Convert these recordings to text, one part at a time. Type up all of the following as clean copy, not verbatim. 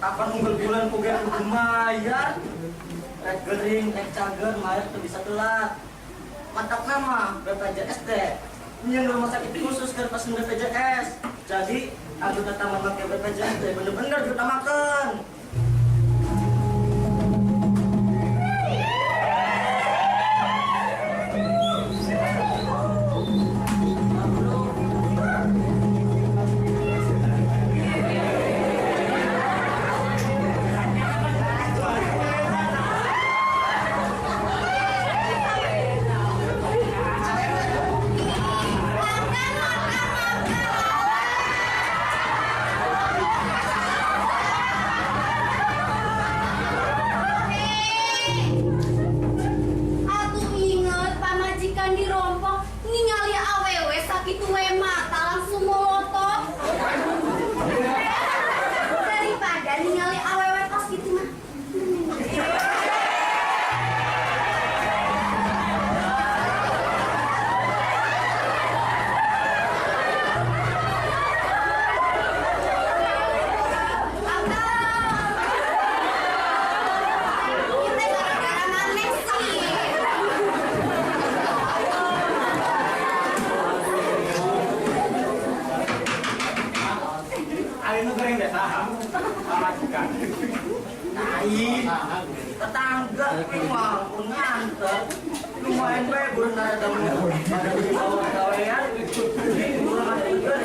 Kapan unggul bulan pugen lumayan. Rek gering, rek cager, mayat tuh bisa telat. Mantap nama BPJS teh. Ini rumah sakit khusus ke pasien BPJS. Jadi aku datang memakai BPJS teh bener-bener diutamakan. Tetangga memang nganter lumayan baik burung ada di bawah kawean burung ada juga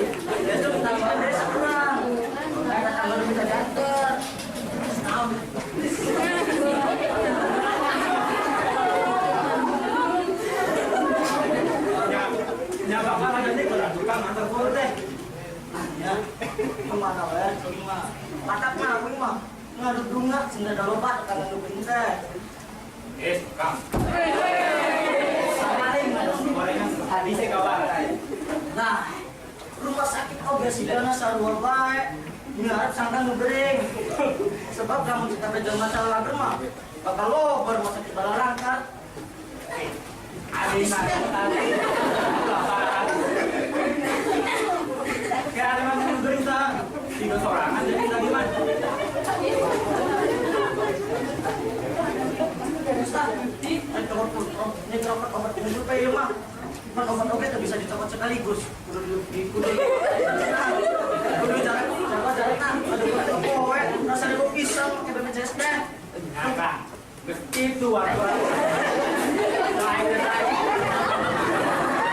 ya itu tambah dari sekurang ada tambah bisa diantar ya bapak nanti tukang antar pur deh ya kemana ya cuma patak mah aku mah ngaduk bunga sehingga ada lobat kalau ngaduk pinter kang habis kawan nah rumah sakit obesi dana sarua baik ngarep sangkang ngebering sebab kamu kita bejam masalah lager mah bakal lobar rumah sakit balarangkat ada kayak ada yang ngebering tak tiga sorangan jadi lagi man ini copot obat ini supaya ya mah kan obat-obat itu bisa dicopot sekaligus kudu jalan ada kowe rasanya kok pisang pakai BPJS teh nah itu waktu lain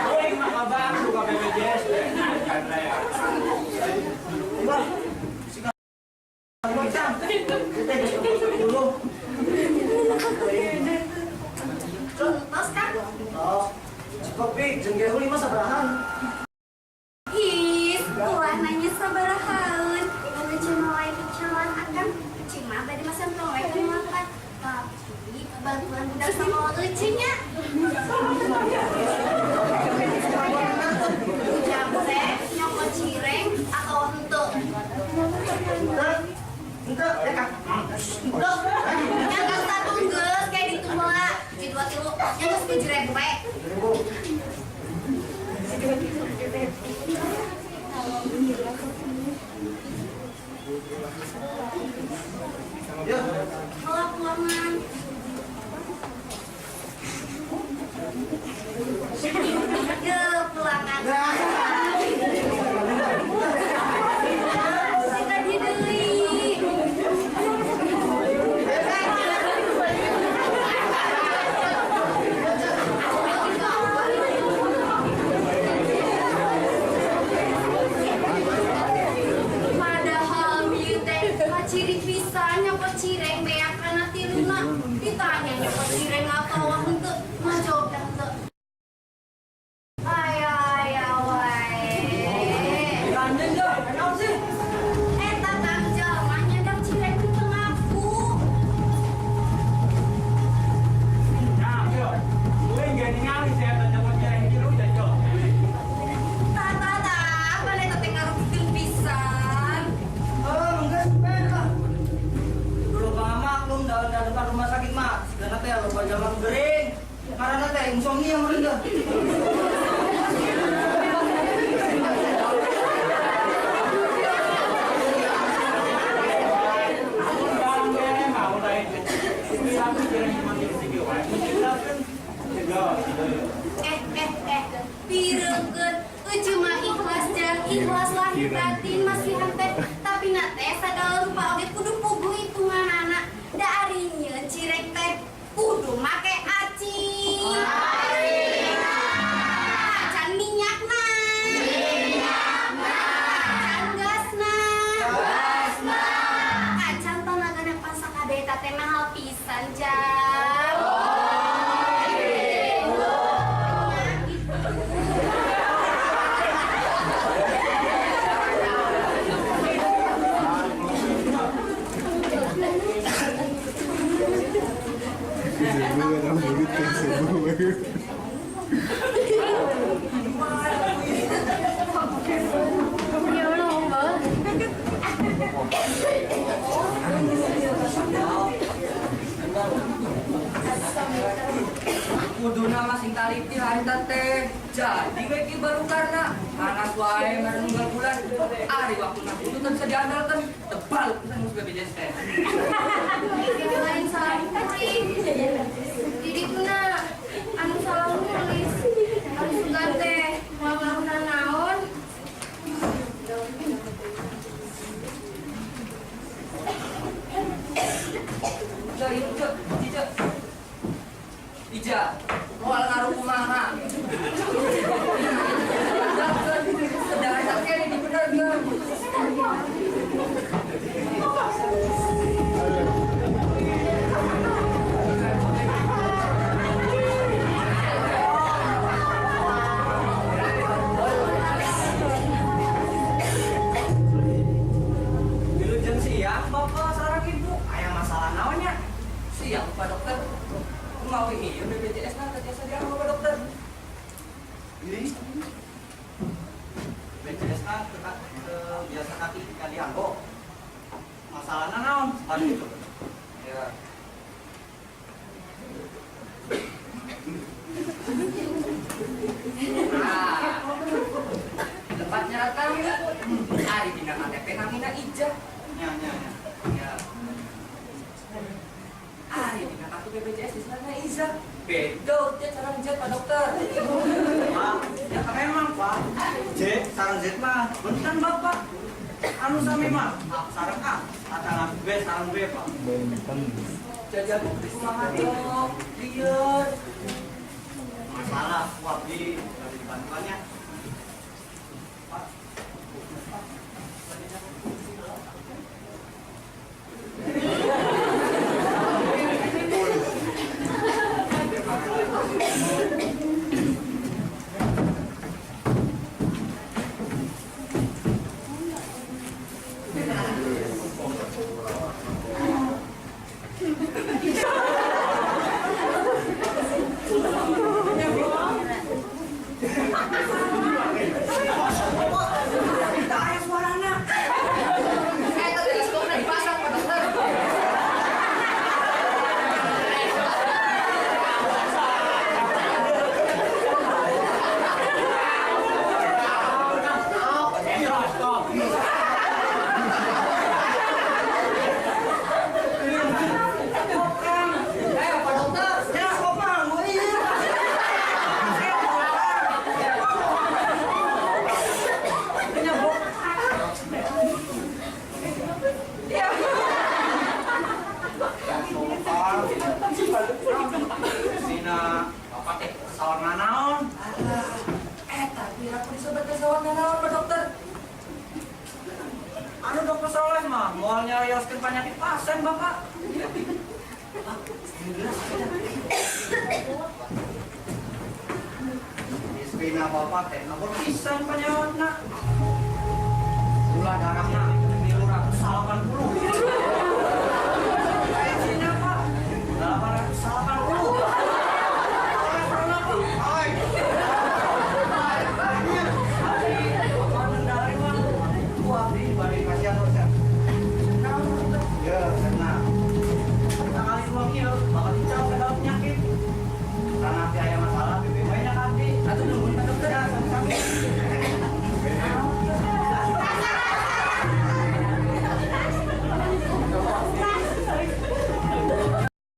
kowe mah abang buka BPJS teh nah kan ya wah singkat bocang kita dulu Tos kan? Oh, kopi jenggeh huli masa berahan. Ih, ulah nanya sabarahaun. Karena cuma lain kecelan akan cuma tadi masa tolek kan makan. Tapi bantuan budak sama ucinya. Jamre, nyokot cireng atau untuk Enggak, ya kak. Loh, yang kan satu geus kayak ditunggu lah. Di 2 kilo, yang geus 7.000 bae. Ya. Kalau pulangan. Ya, pulangan. Ciri pisan nyokot cireng beak kana tiluna ditanya nyokot cireng apa wah henteu ngajawab dah henteu aya wae Gandeng dah, kenapa sih? eta kang jalma nyadap cireng henteu ngaku Nah, yo. Gue enggak ningali saya nyokot cireng itu udah yo. tata apa nih teh ngarupikeun pisan Enggak sepeda. Dulu Bang maklum dalam depan rumah sakit mah. Karena teh lo baca Kuduna masing taliti hari tante. Jadi beki baru karena panas wae menunggal bulan. Ari waktu nak itu bisa diandalkan tebal kita harus BPJS teh. Lain salah kuring. Jadi kuna anu salah nulis. Harus juga teh mau melakukan naon. Ija, moal ngaruh kumaha. Sedangkan kakek ini bener gak? Wilujeng siang bapak sarang ibu aya masalah naonnya? Siang Pak Dokter. Mau iya BPJS nah terjasa dia Pak Dokter. Ini BPJS kan biasa kaki kalian kok. Masalahnya naon? Tadi itu. Ya. Nah, tepatnya datang hari dina KTP namina Ija. Ya. Ya. Hari dina kartu BPJS di sana Iza. Beda dia cara ngejat Pak Dokter. Pak, ya memang Pak. J, sarang Z mah, benten Bapak. Anu sami mah, sarang A, atau B, sarang B Pak. Jadi aku kumaha dong, lihat. Masalah, wah di bantuannya. Pak. Teleskop dipasang Pak Dokter. Ayo Pak Dokter. Ya, kok Bang? Oh iya. Sina, bapak teh sawarna naon? Tapi aku disebut pesawat naon Pak Dokter. Anu dokter Soleh mah, moal nyarioskeun penyakit pasien bapak. Istrina bapak teh nabur pisan penyawatna. Gula darahna